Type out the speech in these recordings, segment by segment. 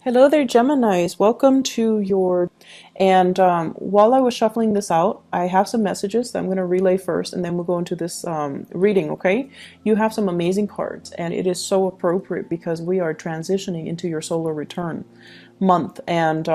Hello there, Geminis. Welcome to your. And while I was shuffling this out, I have some messages that I'm going to relay first, and then we'll go into this reading, okay? You have some amazing cards, and it is so appropriate because we are transitioning into your solar return month. And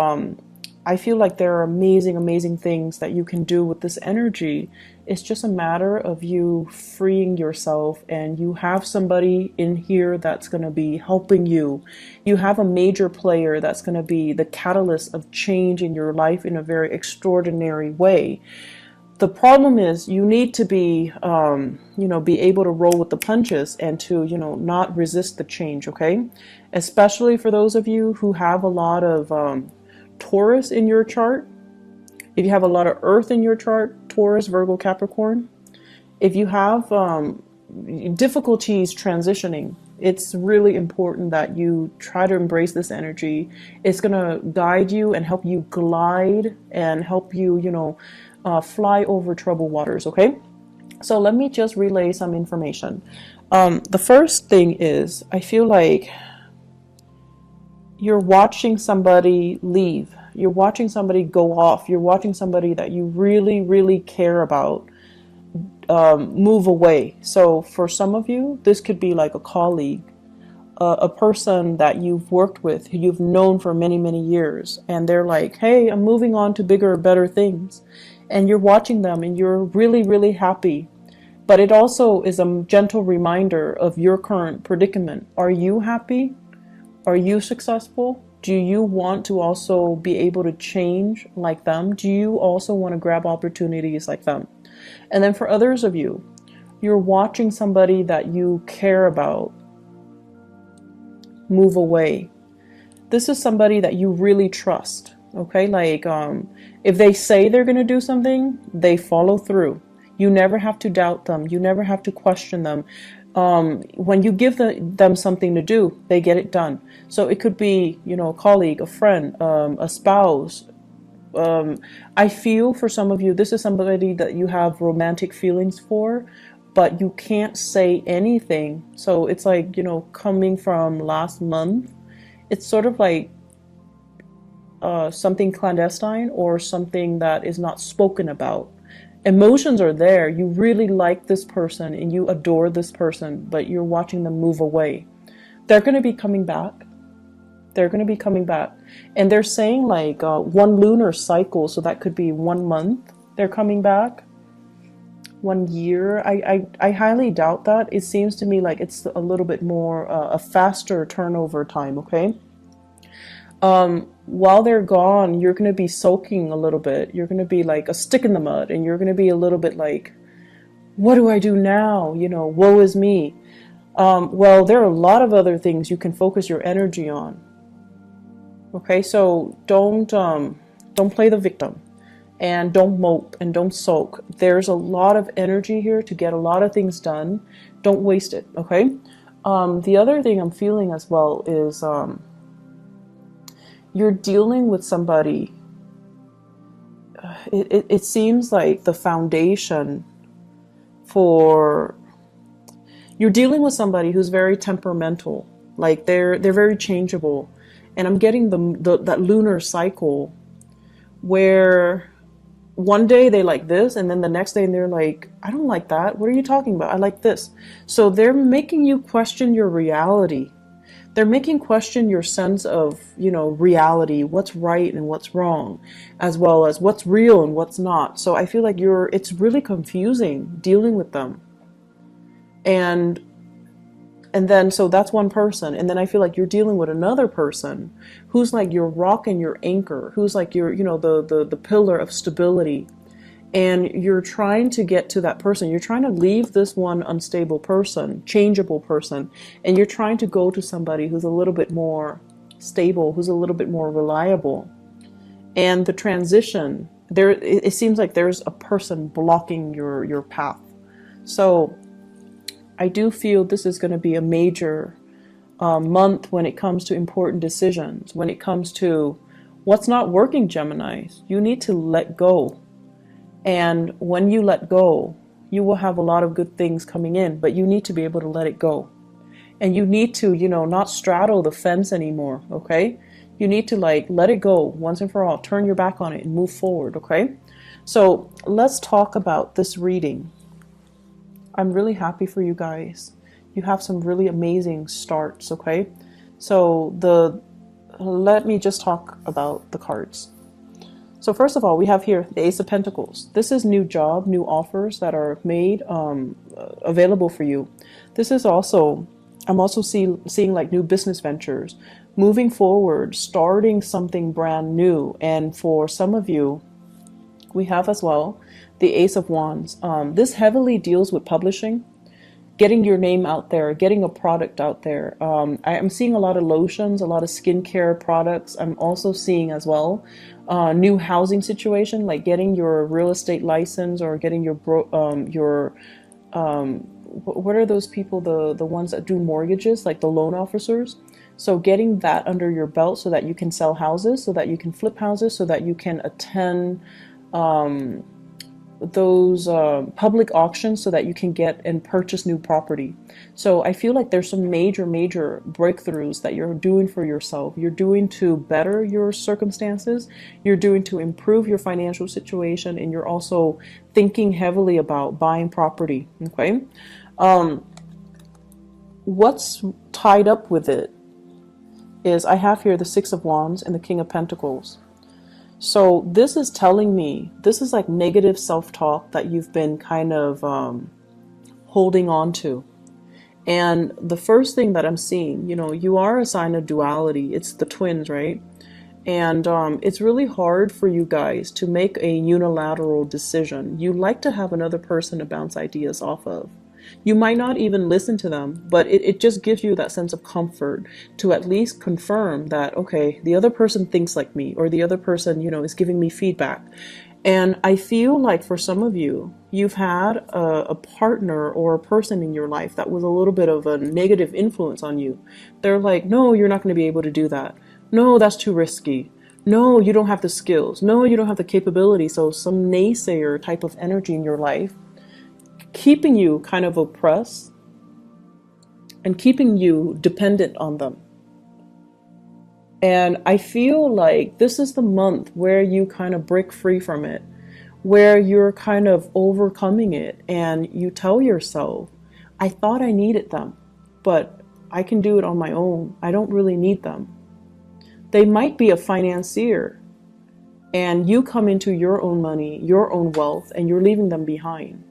I feel like there are amazing, amazing things that you can do with this energy. It's just a matter of you freeing yourself, and you have somebody in here that's going to be helping you. You have a major player that's going to be the catalyst of change in your life in a very extraordinary way. The problem is you need to be, be able to roll with the punches and to, not resist the change, okay? Especially for those of you who have a lot of Taurus in your chart. If you have a lot of Earth in your chart, Taurus, Virgo, Capricorn. If you have difficulties transitioning, it's really important that you try to embrace this energy. It's going to guide you and help you glide and help you, fly over troubled waters, okay? So let me just relay some information. The first thing is, I feel like you're watching somebody leave. You're watching somebody go off. You're watching somebody that you really, really care about move away. So for some of you, this could be like a colleague, a person that you've worked with, who you've known for many, many years. And they're like, hey, I'm moving on to bigger, better things. And you're watching them and you're really, really happy. But it also is a gentle reminder of your current predicament. Are you happy? Are you successful? Do you want to also be able to change like them? Do you also want to grab opportunities like them? And then for others of you, you're watching somebody that you care about move away. This is somebody that you really trust, okay? Like if they say they're going to do something, they follow through. You never have to doubt them. You never have to question them. When you give them something to do, they get it done. So it could be, a colleague, a friend, a spouse. I feel for some of you, this is somebody that you have romantic feelings for, but you can't say anything. So it's like, coming from last month, it's sort of like something clandestine or something that is not spoken about. Emotions are there. You really like this person and you adore this person, but you're watching them move away. They're going to be coming back. They're going to be coming back. And they're saying like one lunar cycle, so that could be 1 month they're coming back. 1 year. I highly doubt that. It seems to me like it's a little bit more a faster turnover time, okay? While they're gone, you're going to be soaking a little bit. You're going to be like a stick in the mud, and you're going to be a little bit like, what do I do now? Woe is me. Well, there are a lot of other things you can focus your energy on. Okay, so don't play the victim, and don't mope and don't sulk. There's a lot of energy here to get a lot of things done. Don't waste it, okay? The other thing I'm feeling as well is you're dealing with somebody. It seems like the foundation for you're dealing with somebody who's very temperamental. Like they're very changeable, and I'm getting that lunar cycle where one day they like this, and then the next day they're like, I don't like that. What are you talking about? I like this. So they're making you question your reality. They're making question your sense of, reality, what's right and what's wrong, as well as what's real and what's not. So I feel like it's really confusing dealing with them. And then, so that's one person. And then I feel like you're dealing with another person who's like your rock and your anchor, who's like your, the pillar of stability. And you're trying to get to that person. You're trying to leave this one unstable person, changeable person, and you're trying to go to somebody who's a little bit more stable, who's a little bit more reliable. And the transition, it seems like there's a person blocking your path. So I do feel this is going to be a major month when it comes to important decisions, when it comes to what's not working, Geminis. You need to let go. And when you let go, you will have a lot of good things coming in, but you need to be able to let it go. And you need to, not straddle the fence anymore, okay? You need to like let it go once and for all. Turn your back on it and move forward, okay? So let's talk about this reading. I'm really happy for you guys. You have some really amazing starts, okay? So let me just talk about the cards. So first of all, we have here the Ace of Pentacles. This is new job, new offers that are made available for you. This is also, I'm also seeing like new business ventures, moving forward, starting something brand new. And for some of you, we have as well the Ace of Wands. This heavily deals with publishing, getting your name out there, getting a product out there. I'm seeing a lot of lotions, a lot of skincare products. I'm also seeing as well new housing situation, like getting your real estate license or getting your what are those people, the ones that do mortgages, like the loan officers. So getting that under your belt so that you can sell houses, so that you can flip houses, so that you can attend those public auctions so that you can get and purchase new property. So I feel like there's some major breakthroughs that you're doing for yourself. You're doing to better your circumstances, you're doing to improve your financial situation, and you're also thinking heavily about buying property, okay? What's tied up with it is I have here the Six of Wands and the King of Pentacles. So this is telling me, this is like negative self-talk that you've been kind of holding on to. And the first thing that I'm seeing, you know, you are a sign of duality. It's the twins, right? And it's really hard for you guys to make a unilateral decision. You like to have another person to bounce ideas off of. You might not even listen to them, but it just gives you that sense of comfort to at least confirm that, okay, the other person thinks like me, or the other person, you know, is giving me feedback. And I feel like for some of you, you've had a partner or a person in your life that was a little bit of a negative influence on you. They're like, no, you're not going to be able to do that. No, that's too risky. No, you don't have the skills. No, you don't have the capability. So some naysayer type of energy in your life, keeping you kind of oppressed and keeping you dependent on them. And I feel like this is the month where you kind of break free from it, where you're kind of overcoming it, and you tell yourself, I thought I needed them, but I can do it on my own. I don't really need them. They might be a financier, and you come into your own money, your own wealth, and you're leaving them behind.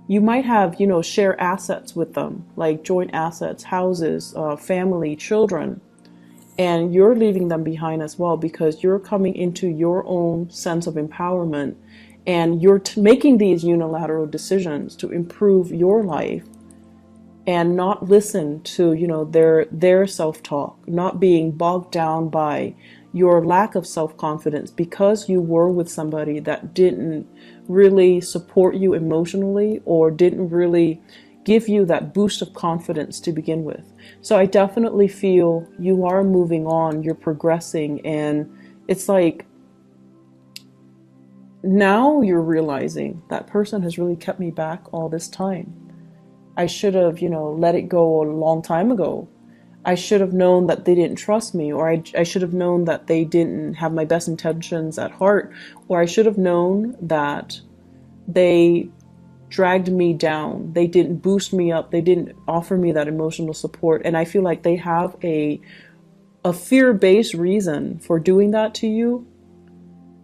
You might have, you know, share assets with them, like joint assets, houses, family, children, and you're leaving them behind as well because you're coming into your own sense of empowerment, and you're making these unilateral decisions to improve your life and not listen to, you know, their self-talk, not being bogged down by your lack of self-confidence because you were with somebody that didn't really support you emotionally or didn't really give you that boost of confidence to begin with. So I definitely feel you are moving on, you're progressing, and it's like now you're realizing that person has really kept me back all this time. I should have, you know, let it go a long time ago. I should have known that they didn't trust me, or I should have known that they didn't have my best intentions at heart, or I should have known that they dragged me down. They didn't boost me up. They didn't offer me that emotional support. And I feel like they have a fear-based reason for doing that to you.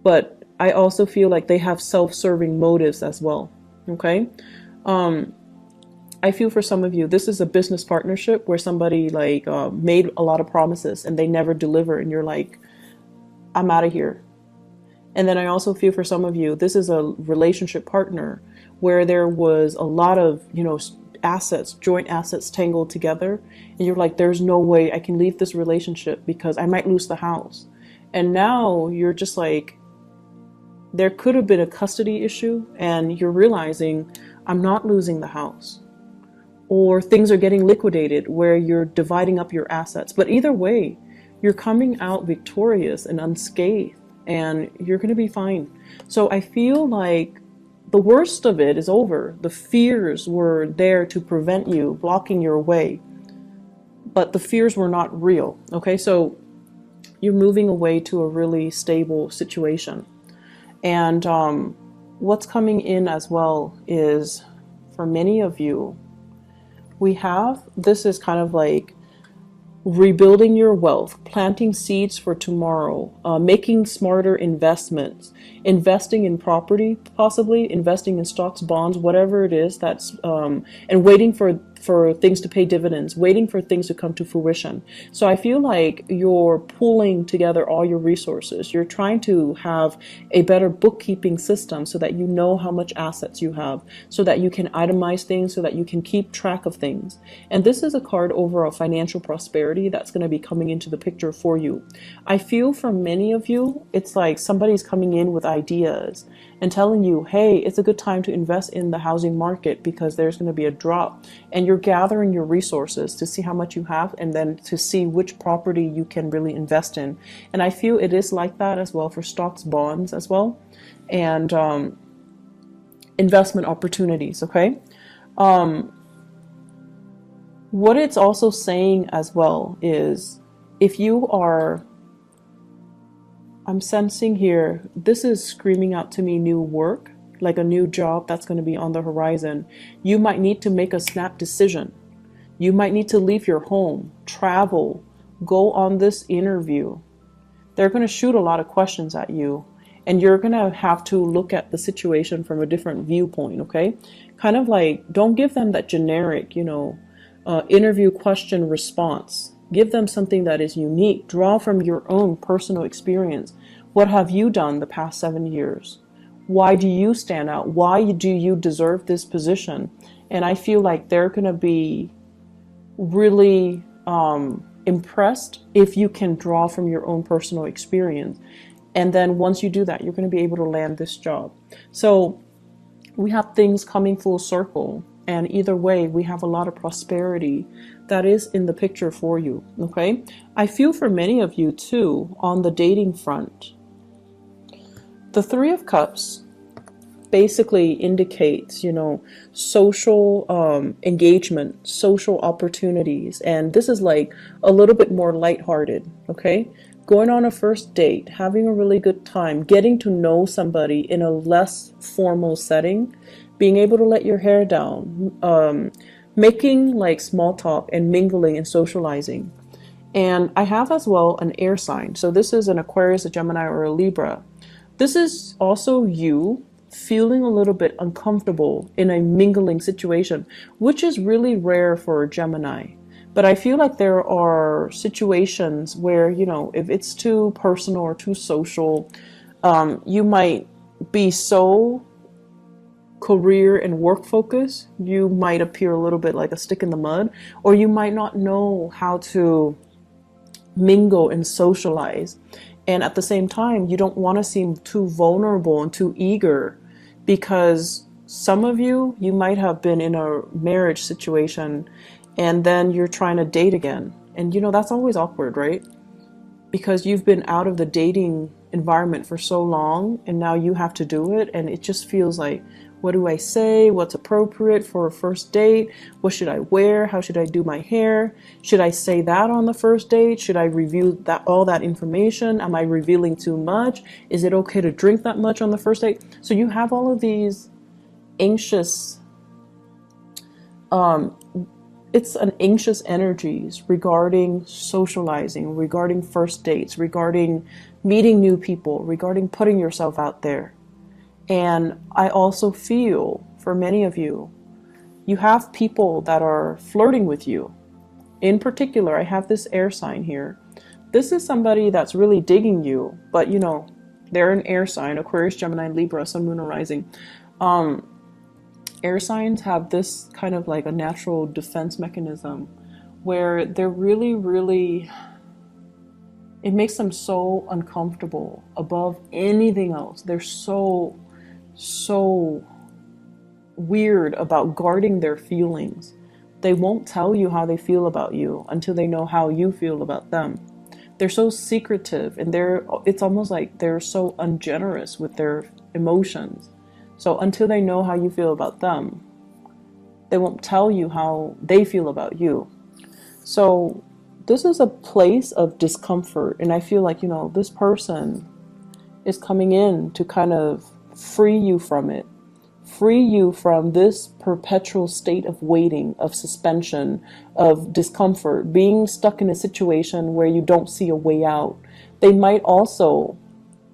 But I also feel like they have self-serving motives as well. Okay? I feel for some of you, this is a business partnership where somebody like made a lot of promises and they never deliver, and you're like, I'm out of here. And then I also feel for some of you, this is a relationship partner where there was a lot of, you know, assets, joint assets tangled together, and you're like, there's no way I can leave this relationship because I might lose the house. And now you're just like, there could have been a custody issue, and you're realizing I'm not losing the house. Or things are getting liquidated where you're dividing up your assets. But either way, you're coming out victorious and unscathed, and you're going to be fine. So I feel like the worst of it is over. The fears were there to prevent you, blocking your way. But the fears were not real. Okay, so You're moving away to a really stable situation. And what's coming in as well is, for many of you, this is kind of like rebuilding your wealth, planting seeds for tomorrow, making smarter investments, investing in property, possibly investing in stocks, bonds, whatever it is that's, and waiting for things to pay dividends, waiting for things to come to fruition. So I feel like you're pulling together all your resources. You're trying to have a better bookkeeping system so that you know how much assets you have, so that you can itemize things, so that you can keep track of things. And this is a card over a financial prosperity that's going to be coming into the picture for you. I feel for many of you, it's like somebody's coming in with ideas and telling you, hey, it's a good time to invest in the housing market because there's going to be a drop. And you're gathering your resources to see how much you have and then to see which property you can really invest in. And I feel it is like that as well for stocks, bonds as well, and investment opportunities, okay? What it's also saying as well is, if you are, I'm sensing here, this is screaming out to me new work, like a new job that's going to be on the horizon. You might need to make a snap decision. You might need to leave your home, travel, go on this interview. They're going to shoot a lot of questions at you, and you're going to have to look at the situation from a different viewpoint, okay? Kind of like, don't give them that generic, interview question response. Give them something that is unique. Draw from your own personal experience. What have you done the past 7 years? Why do you stand out? Why do you deserve this position? And I feel like they're going to be really impressed if you can draw from your own personal experience. And then once you do that, you're going to be able to land this job. So we have things coming full circle. And either way, we have a lot of prosperity that is in the picture for you, okay? I feel for many of you too, on the dating front, the Three of Cups basically indicates, social engagement, social opportunities. And this is like a little bit more lighthearted, okay? Going on a first date, having a really good time, getting to know somebody in a less formal setting, being able to let your hair down, making like small talk and mingling and socializing. And I have as well an air sign. So this is an Aquarius, a Gemini, or a Libra. This is also you feeling a little bit uncomfortable in a mingling situation, which is really rare for a Gemini. But I feel like there are situations where, if it's too personal or too social, you might be so career and work focus, you might appear a little bit like a stick in the mud, or you might not know how to mingle and socialize. And at the same time, you don't want to seem too vulnerable and too eager, because some of you might have been in a marriage situation and then you're trying to date again. And that's always awkward, right? Because you've been out of the dating environment for so long and now you have to do it, and it just feels like, what do I say? What's appropriate for a first date? What should I wear? How should I do my hair? Should I say that on the first date? Should I review all that information? Am I revealing too much? Is it okay to drink that much on the first date? So you have all of these anxious, it's an anxious energies regarding socializing, regarding first dates, regarding meeting new people, regarding putting yourself out there. And I also feel for many of you, you have people that are flirting with you. In particular, I have this air sign here. This is somebody that's really digging you, but they're an air sign, Aquarius, Gemini, Libra, Sun, Moon, or Rising. Air signs have this kind of like a natural defense mechanism where they're really, really, it makes them so uncomfortable above anything else. They're so weird about guarding their feelings. They won't tell you how they feel about you until they know how you feel about them. They're so secretive, and it's almost like they're so ungenerous with their emotions. So until they know how you feel about them, they won't tell you how they feel about you. So this is a place of discomfort. And I feel like, you know, this person is coming in to kind of free you from it, free you from this perpetual state of waiting, of suspension, of discomfort, being stuck in a situation where you don't see a way out. They might also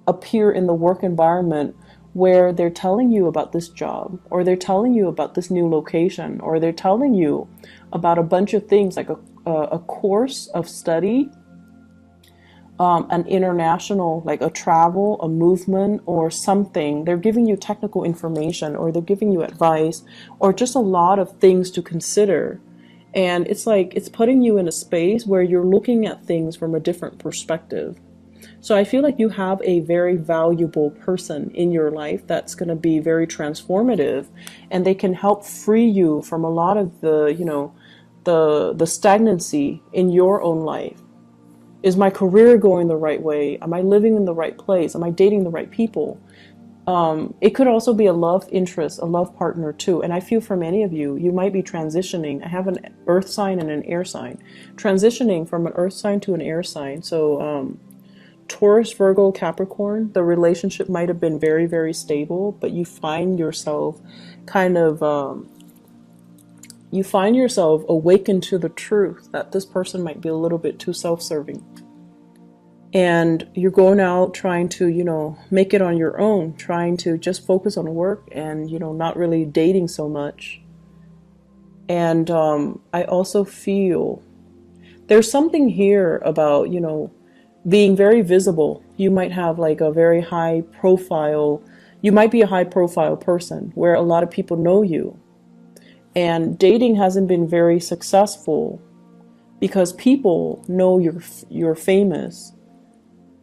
appear in the work environment where they're telling you about this job, or they're telling you about this new location, or they're telling you about a bunch of things like a course of study, an international, like a travel, a movement, or something. They're giving you technical information, or they're giving you advice, or just a lot of things to consider. And it's like it's putting you in a space where you're looking at things from a different perspective. So I feel like you have a very valuable person in your life that's going to be very transformative, and they can help free you from a lot of the, you know, the stagnancy in your own life. Is my career going the right way? Am I living in the right place? Am I dating the right people? It could also be a love interest, a love partner too. And I feel for many of you, you might be transitioning. I have an earth sign and an air sign. Transitioning from an earth sign to an air sign. So Taurus, Virgo, Capricorn, the relationship might have been very, very stable, but you find yourself kind of, you find yourself awakened to the truth that this person might be a little bit too self-serving. And you're going out trying to, you know, make it on your own, trying to just focus on work and, you know, not really dating so much. And I also feel there's something here about, you know, being very visible. You might have like a very high profile, you might be a high profile person where a lot of people know you. And dating hasn't been very successful because people know you're famous.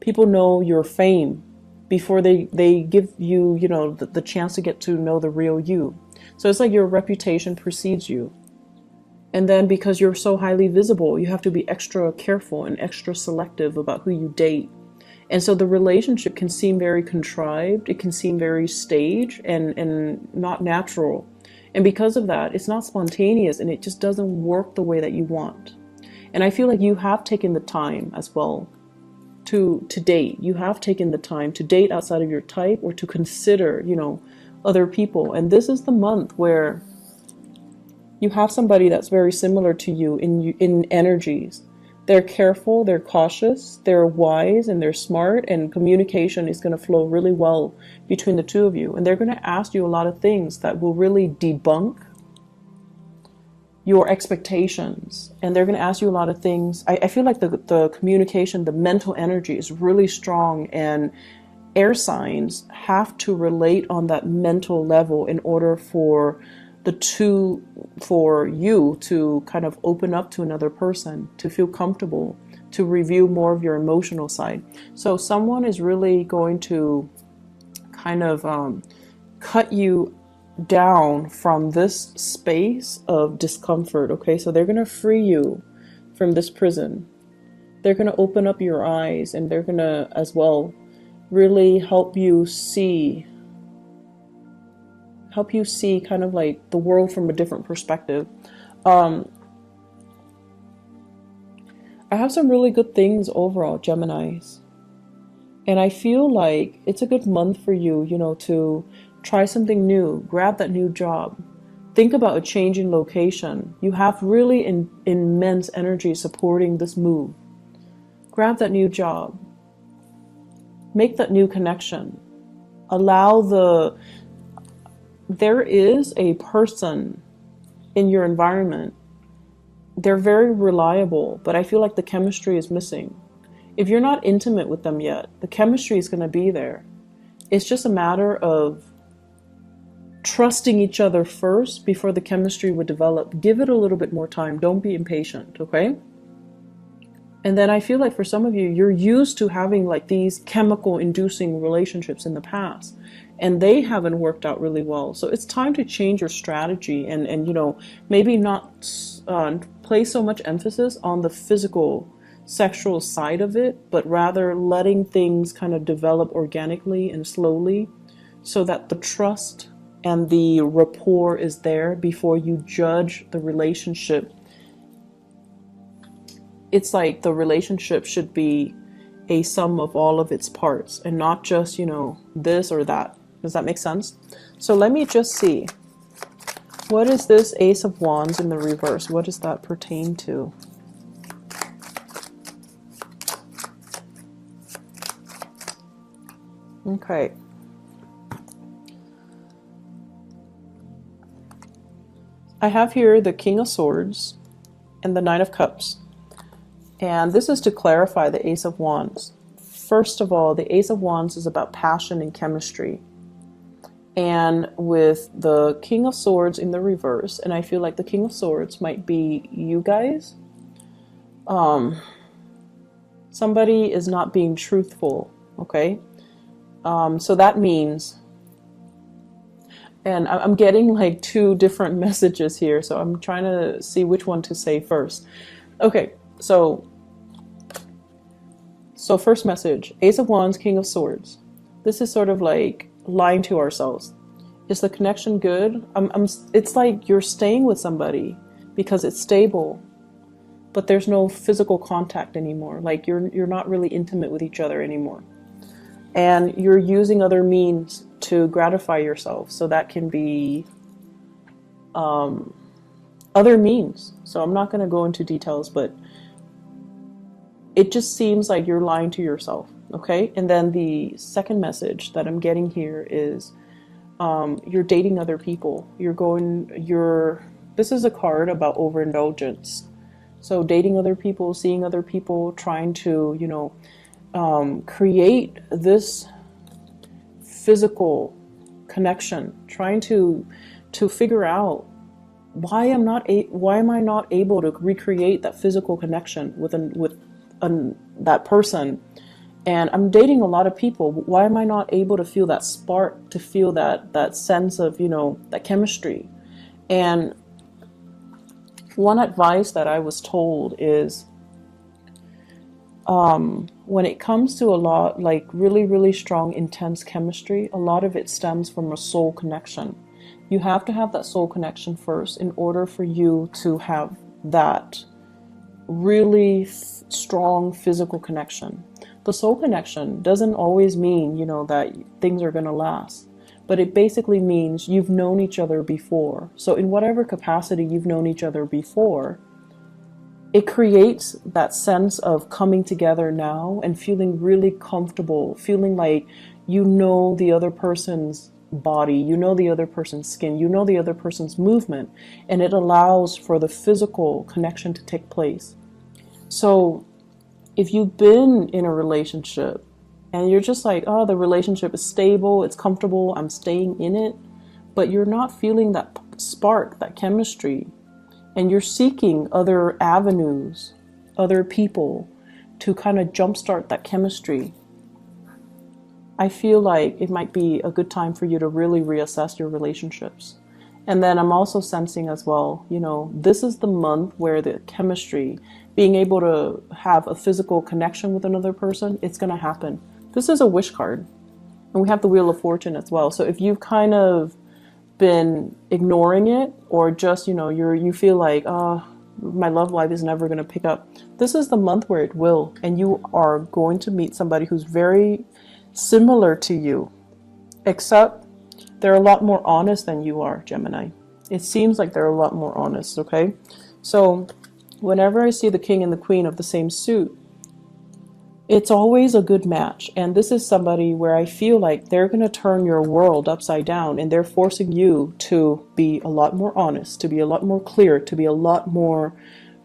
People know your fame before they give you, you know, the chance to get to know the real you. So it's like your reputation precedes you. And then because you're so highly visible, you have to be extra careful and extra selective about who you date. And so the relationship can seem very contrived. It can seem very staged and not natural. And because of that, it's not spontaneous and it just doesn't work the way that you want. And I feel like you have taken the time as well to date. You have taken the time to date outside of your type or to consider, you know, other people. And this is the month where you have somebody that's very similar to you in energies. They're careful, they're cautious, they're wise, and they're smart, and communication is going to flow really well between the two of you. And they're going to ask you a lot of things that will really debunk your expectations. And they're going to ask you a lot of things. I feel like the communication, the mental energy is really strong, and air signs have to relate on that mental level in order for you to kind of open up to another person, to feel comfortable, to review more of your emotional side. So someone is really going to kind of cut you down from this space of discomfort. Okay, so they're going to free you from this prison. They're going to open up your eyes, and they're going to as well really help you see kind of like the world from a different perspective. I have some really good things overall, Geminis. And I feel like it's a good month for you, you know, to try something new, grab that new job, think about a change in location. You have really immense energy supporting this move. Grab that new job, make that new connection, there is a person in your environment. They're very reliable, but I feel like the chemistry is missing. If you're not intimate with them yet, the chemistry is going to be there. It's just a matter of trusting each other first before the chemistry would develop. Give it a little bit more time. Don't be impatient, okay? And then I feel like for some of you, you're used to having like these chemical inducing relationships in the past, and they haven't worked out really well. So it's time to change your strategy and you know, maybe not place so much emphasis on the physical sexual side of it, but rather letting things kind of develop organically and slowly so that the trust and the rapport is there before you judge the relationship it's like the relationship should be a sum of all of its parts and not just, you know, this or that. Does that make sense? So let me just see. What is this Ace of Wands in the reverse? What does that pertain to? Okay. I have here the King of Swords and the Knight of Cups. And this is to clarify the Ace of Wands. First of all, the Ace of Wands is about passion and chemistry. And with the King of Swords in the reverse, and I feel like the King of Swords might be you guys. Somebody is not being truthful, okay? So that means, and I'm getting like two different messages here, so I'm trying to see which one to say first. Okay, so first message, Ace of Wands, King of Swords. This is sort of like lying to ourselves. Is the connection good? It's like you're staying with somebody because it's stable, but there's no physical contact anymore. Like you're not really intimate with each other anymore. And you're using other means to gratify yourself. So that can be other means. So I'm not going to go into details, but it just seems like you're lying to yourself. Okay. And then the second message that I'm getting here is you're dating other people. This is a card about overindulgence. So dating other people, seeing other people, trying to, you know, create this physical connection, trying to figure out why am I not able to recreate that physical connection with that person. And I'm dating a lot of people. Why am I not able to feel that spark, to feel that sense of, you know, that chemistry? And one advice that I was told is when it comes to a lot, like really, really strong, intense chemistry, a lot of it stems from a soul connection. You have to have that soul connection first in order for you to have that really strong physical connection. The soul connection doesn't always mean, you know, that things are going to last, but it basically means you've known each other before. So in whatever capacity you've known each other before, it creates that sense of coming together now and feeling really comfortable, feeling like you know the other person's body, you know the other person's skin, you know the other person's movement, and it allows for the physical connection to take place. So if you've been in a relationship and you're just like, oh, the relationship is stable, it's comfortable, I'm staying in it, but you're not feeling that spark, that chemistry, and you're seeking other avenues, other people to kind of jumpstart that chemistry, I feel like it might be a good time for you to really reassess your relationships. And then I'm also sensing as well, you know, this is the month where the chemistry, being able to have a physical connection with another person, it's going to happen. This is a wish card. And we have the Wheel of Fortune as well. So if you've kind of been ignoring it, or just, you know, you feel like, my love life is never going to pick up, this is the month where it will. And you are going to meet somebody who's very similar to you, except they're a lot more honest than you are, Gemini. It seems like they're a lot more honest, okay? So whenever I see the King and the Queen of the same suit, it's always a good match. And this is somebody where I feel like they're going to turn your world upside down, and they're forcing you to be a lot more honest, to be a lot more clear, to be a lot more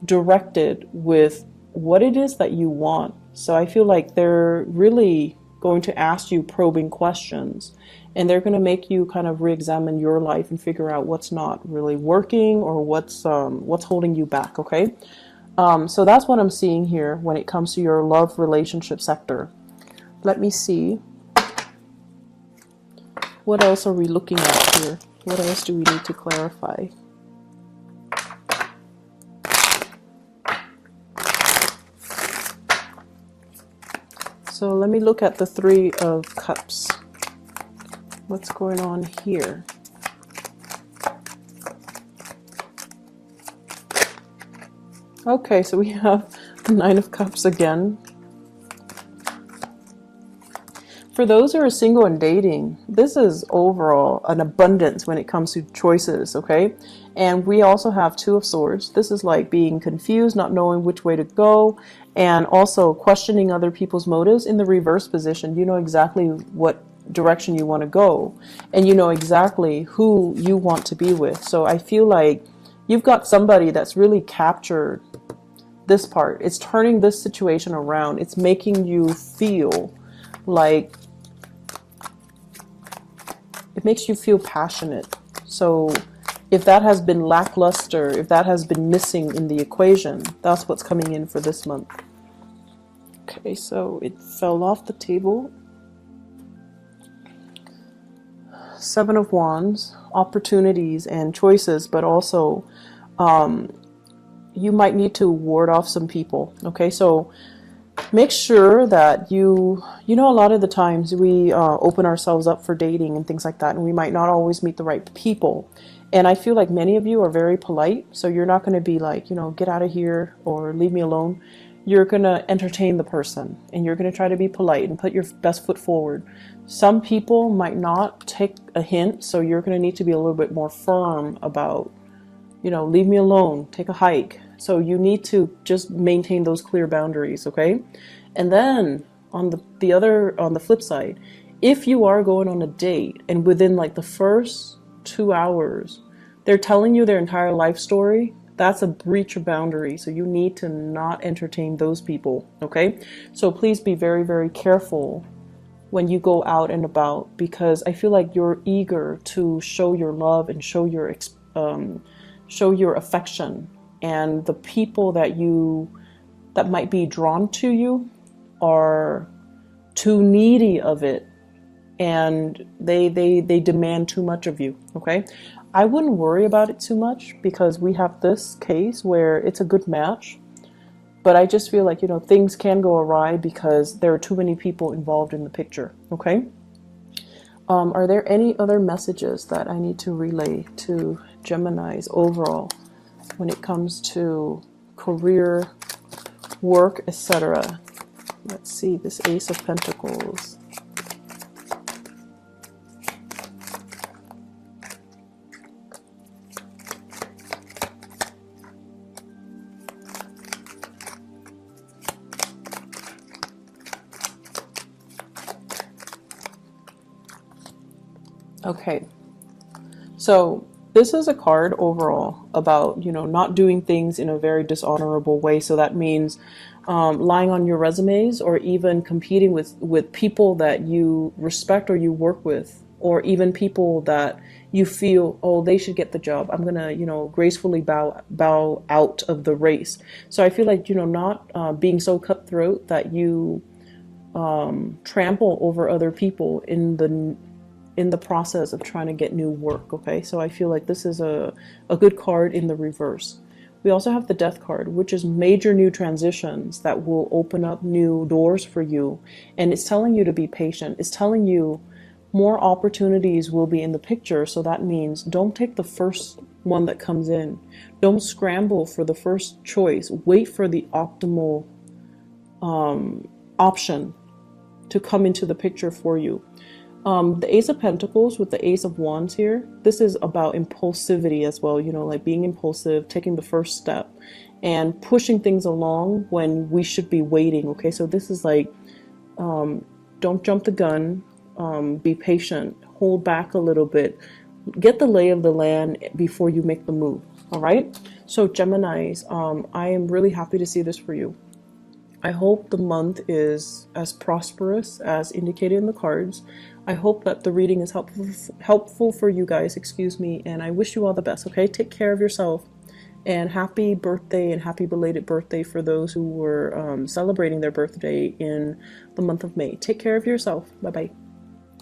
directed with what it is that you want. So I feel like they're really going to ask you probing questions, and they're going to make you kind of re-examine your life and figure out what's not really working or what's holding you back, okay? So that's what I'm seeing here when it comes to your love relationship sector. Let me see. What else are we looking at here? What else do we need to clarify? So let me look at the Three of Cups. What's going on here? Okay, so we have Nine of Cups again. For those who are single and dating, this is overall an abundance when it comes to choices, okay? And we also have Two of Swords. This is like being confused, not knowing which way to go, and also questioning other people's motives. In the reverse position, you know exactly what direction you want to go, and you know exactly who you want to be with. So I feel like you've got somebody that's really captured this part. It's turning this situation around. It's making you feel like, it makes you feel passionate. So if that has been lackluster, if that has been missing in the equation, that's what's coming in for this month. Okay, so it fell off the table. Seven of Wands, opportunities and choices, but also you might need to ward off some people. Okay, so make sure that you know, a lot of the times we open ourselves up for dating and things like that, and we might not always meet the right people. And I feel like many of you are very polite, so you're not going to be like, you know, get out of here or leave me alone. You're going to entertain the person, and you're going to try to be polite and put your best foot forward. Some people might not take a hint, so you're going to need to be a little bit more firm about, you know, leave me alone, take a hike. So you need to just maintain those clear boundaries, okay? And then on the flip side, if you are going on a date and within like the first 2 hours, they're telling you their entire life story, that's a breach of boundary. So you need to not entertain those people, okay? So please be very, very careful when you go out and about, because I feel like you're eager to show your love and show your affection. And the people that might be drawn to you are too needy of it, and they demand too much of you, okay? I wouldn't worry about it too much, because we have this case where it's a good match, but I just feel like, you know, things can go awry because there are too many people involved in the picture, okay? Are there any other messages that I need to relay to Geminis overall when it comes to career, work, etc.? Let's see, this Ace of Pentacles. Okay, so this is a card overall about, you know, not doing things in a very dishonorable way. So that means lying on your resumes, or even competing with people that you respect or you work with, or even people that you feel, oh, they should get the job. I'm gonna, you know, gracefully bow out of the race. So I feel like, you know, not being so cutthroat that you trample over other people in the process of trying to get new work, okay? So I feel like this is a good card in the reverse. We also have the Death card, which is major new transitions that will open up new doors for you. And it's telling you to be patient. It's telling you more opportunities will be in the picture. So that means don't take the first one that comes in. Don't scramble for the first choice. Wait for the optimal option to come into the picture for you. The Ace of Pentacles with the Ace of Wands here, this is about impulsivity as well, you know, like being impulsive, taking the first step and pushing things along when we should be waiting, okay? So this is like, don't jump the gun, be patient, hold back a little bit, get the lay of the land before you make the move, all right? So Geminis, I am really happy to see this for you. I hope the month is as prosperous as indicated in the cards. I hope that the reading is helpful for you guys, excuse me, and I wish you all the best, okay? Take care of yourself, and happy birthday and happy belated birthday for those who were celebrating their birthday in the month of May. Take care of yourself. Bye-bye.